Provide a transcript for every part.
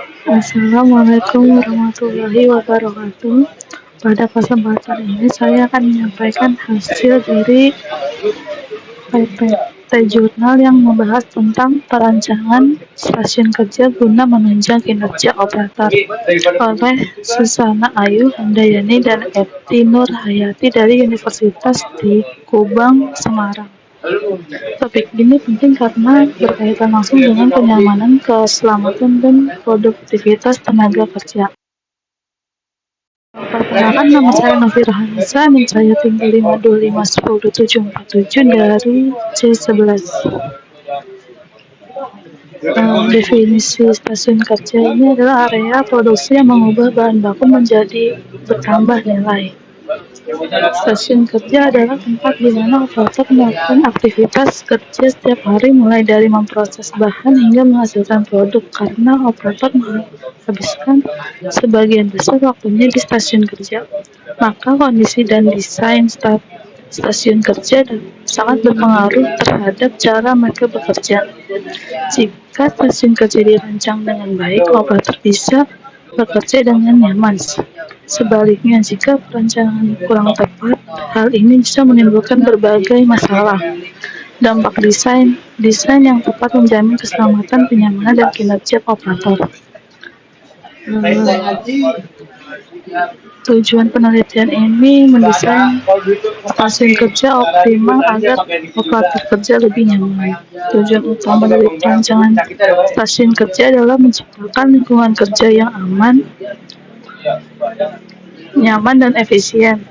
Assalamualaikum warahmatullahi wabarakatuh. Pada kesempatan ini saya akan menyampaikan hasil dari PPT Jurnal yang membahas tentang perancangan stasiun kerja guna menunjang kinerja operator oleh Susana Ayu Handayani dan Epti Nur Hayati dari Universitas di Kubang, Semarang. Topik ini penting karena berkaitan langsung dengan kenyamanan, keselamatan, dan produktivitas tenaga kerja. Perkenalkan, nama saya Novi Rahansa dan saya tinggal 525104747 dari C11. Definisi stasiun kerja ini adalah area produksi yang mengubah bahan baku menjadi bertambah nilai. Stasiun kerja adalah tempat di mana operator melakukan aktivitas kerja setiap hari, mulai dari memproses bahan hingga menghasilkan produk. Karena operator menghabiskan sebagian besar waktunya di stasiun kerja, maka kondisi dan desain stasiun kerja sangat berpengaruh terhadap cara mereka bekerja. Jika stasiun kerja dirancang dengan baik, operator bisa bekerja dengan nyaman. Sebaliknya, jika perencanaan kurang tepat, hal ini bisa menimbulkan berbagai masalah. Dampak desain yang tepat menjamin keselamatan, kenyamanan, dan kinerja operator. Tujuan penelitian ini mendesain stasiun kerja optimal agar operator kerja lebih nyaman. Tujuan utama dari perancangan stasiun kerja adalah menciptakan lingkungan kerja yang aman, nyaman, dan efisien.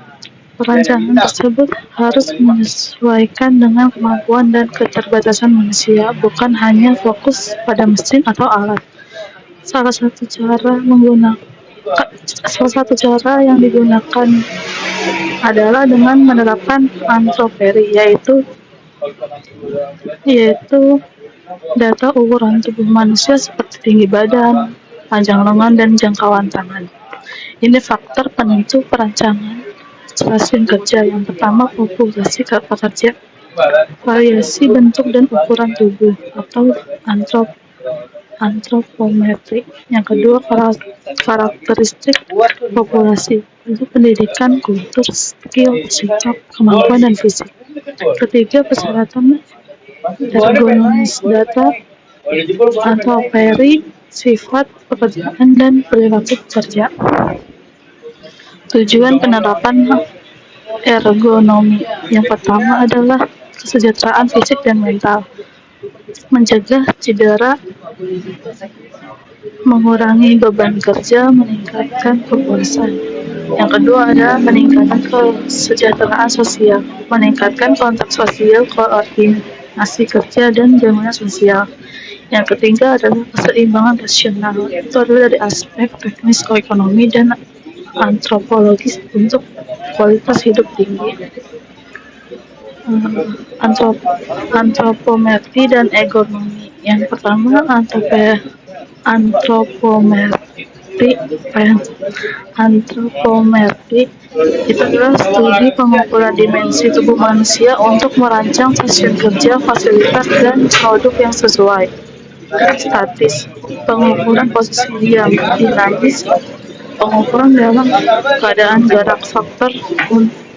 Perancangan tersebut harus menyesuaikan dengan kemampuan dan keterbatasan manusia, bukan hanya fokus pada mesin atau alat. Salah satu cara yang digunakan adalah dengan menerapkan antroperi, yaitu data ukuran tubuh manusia seperti tinggi badan, panjang lengan, dan jangkauan tangan. Ini faktor penentu perancangan stasiun kerja. Yang pertama, populasi pekerja. Variasi bentuk dan ukuran tubuh atau antropometri. Yang kedua, karakteristik populasi, yaitu pendidikan, kultur, skill, sikap, kemampuan, dan fisik. Ketiga, persyaratan ergonomis data, antroperi, sifat pekerjaan, dan perilaku kerja. Tujuan penerapan ergonomi yang pertama adalah kesejahteraan fisik dan mental, mencegah cedera, mengurangi beban kerja, meningkatkan kepuasan. Yang kedua adalah peningkatan kesejahteraan sosial, meningkatkan kontak sosial, koordinasi kerja, dan jaminan sosial. Yang ketiga adalah keseimbangan rasional, itu adalah dari aspek teknis, ekonomi, dan antropologis untuk kualitas hidup tinggi. Antropometri dan ergonomi. Yang pertama, antropometri itu adalah studi pengukuran dimensi tubuh manusia untuk merancang stasiun kerja, fasilitas, dan produk yang sesuai. Statis, pengukuran posisi dinamis, pengukuran dalam keadaan gerak. Faktor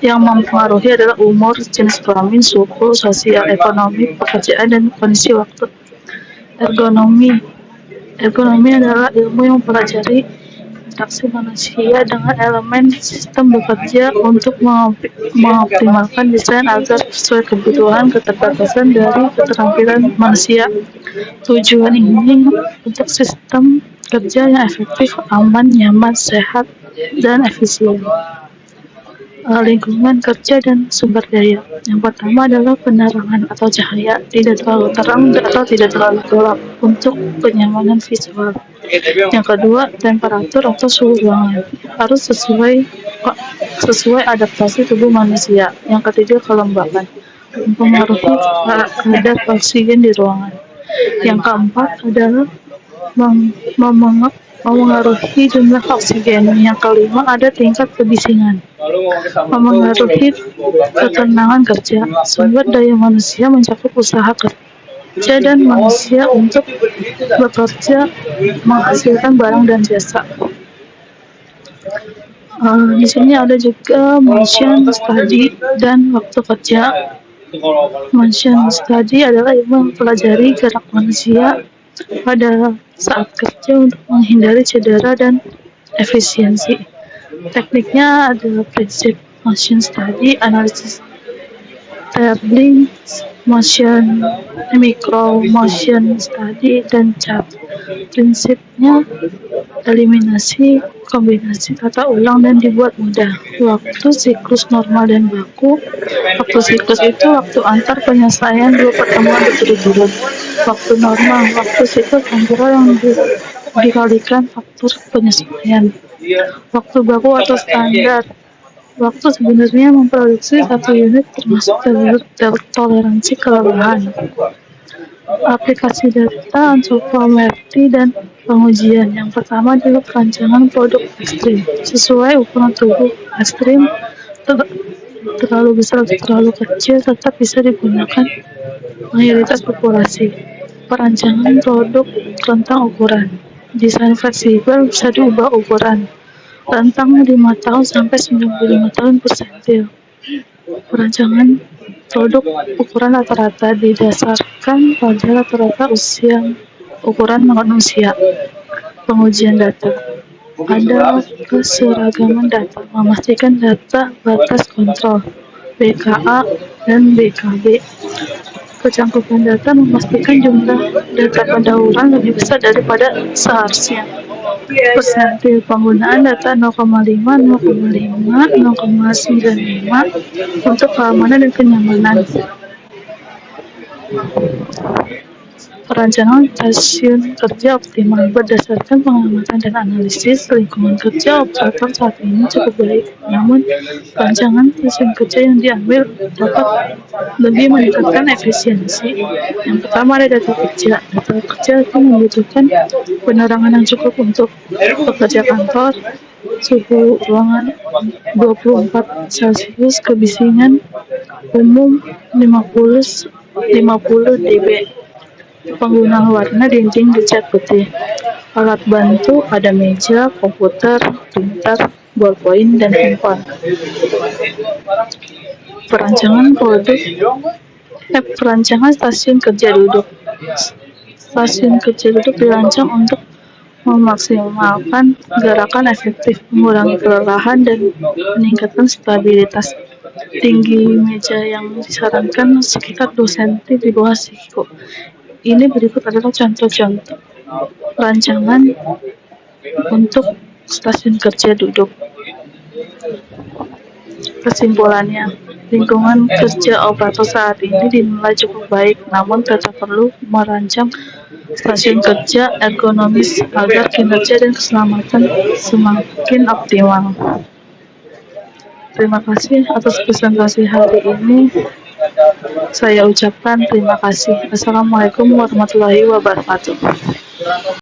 yang mempengaruhi adalah umur, jenis kelamin, suku, sosial, ekonomi, pekerjaan, dan kondisi waktu. Ergonomi adalah ilmu yang mempelajari interaksi manusia dengan elemen sistem bekerja untuk mengoptimalkan desain agar sesuai kebutuhan keterbatasan dari keterampilan manusia. Tujuan ini untuk sistem kerja yang efektif, aman, nyaman, sehat, dan efisien. Lingkungan kerja dan sumber daya. Yang pertama adalah penerangan atau cahaya, tidak terlalu terang atau tidak terlalu gelap untuk kenyamanan visual. Yang kedua, temperatur atau suhu ruangan, harus sesuai adaptasi tubuh manusia. Yang ketiga, kelembapan, mempengaruhi kadar oksigen di ruangan. Yang keempat adalah memengaruhi jumlah oksigen. Yang kelima, ada tingkat kebisingan, memengaruhi ketenangan kerja. Sumber daya manusia mencakup usaha kerja dan manusia untuk bekerja menghasilkan barang dan jasa. Di sini ada juga motion study dan waktu kerja. Motion study adalah ilmu mempelajari gerak manusia pada saat kerja untuk menghindari cedera dan efisiensi. Tekniknya adalah prinsip motion study, analisis tabling, motion, micro motion study, dan CHAP. Prinsipnya eliminasi, kombinasi, tata ulang, dan dibuat mudah. Waktu siklus normal dan baku. Waktu siklus itu waktu antar penyelesaian dua pertemuan berturut-turut. Waktu normal, waktu siklus antara yang dikalikan faktor penyesuaian. Waktu baku atau standar, waktu sebenarnya memproduksi satu unit termasuk toleransi kelelahan. Aplikasi data, antropometri, dan pengujian. Yang pertama adalah perancangan produk ekstrim sesuai ukuran tubuh. Ekstrim terlalu besar atau terlalu kecil tetap bisa digunakan mayoritas populasi. Perancangan produk rentang ukuran. Desain fleksibel bisa diubah ukuran. Rentang 5 tahun sampai 95 tahun persentil. Perancangan produk ukuran rata-rata didasarkan pada rata-rata usia ukuran manusia. Pengujian data. Ada keseragaman data, memastikan data batas kontrol, BKA dan BKB. Kecangkupan data memastikan jumlah data pendahuluan lebih besar daripada seharusnya. Persentil penggunaan data 0,5, 0,5, 0,95 untuk keamanan dan kenyamanan. Perancangan stasiun kerja optimal berdasarkan pengamatan dan analisis lingkungan kerja operator saat ini cukup baik, namun rancangan stasiun kerja yang diambil dapat lebih meningkatkan efisiensi. Yang pertama ada data kerja. Data kerja itu membutuhkan penerangan yang cukup untuk pekerja kantor, suhu ruangan 24 Celcius, kebisingan umum 50 dB. Penggunaan warna dinding dicat putih. Alat bantu ada meja, komputer, printer, ballpoint, dan handphone. Perancangan stasiun kerja duduk. Stasiun kerja duduk dirancang untuk memaksimalkan gerakan efektif, mengurangi kelelahan, dan meningkatkan stabilitas. Tinggi meja yang disarankan sekitar 2 cm di bawah siku. Ini berikut adalah contoh-contoh rancangan untuk stasiun kerja duduk. Kesimpulannya, lingkungan kerja operator saat ini dinilai cukup baik, namun tetap perlu merancang stasiun kerja ergonomis agar kinerja dan keselamatan semakin optimal. Terima kasih atas presentasi hari ini. Saya ucapkan terima kasih. Assalamualaikum warahmatullahi wabarakatuh.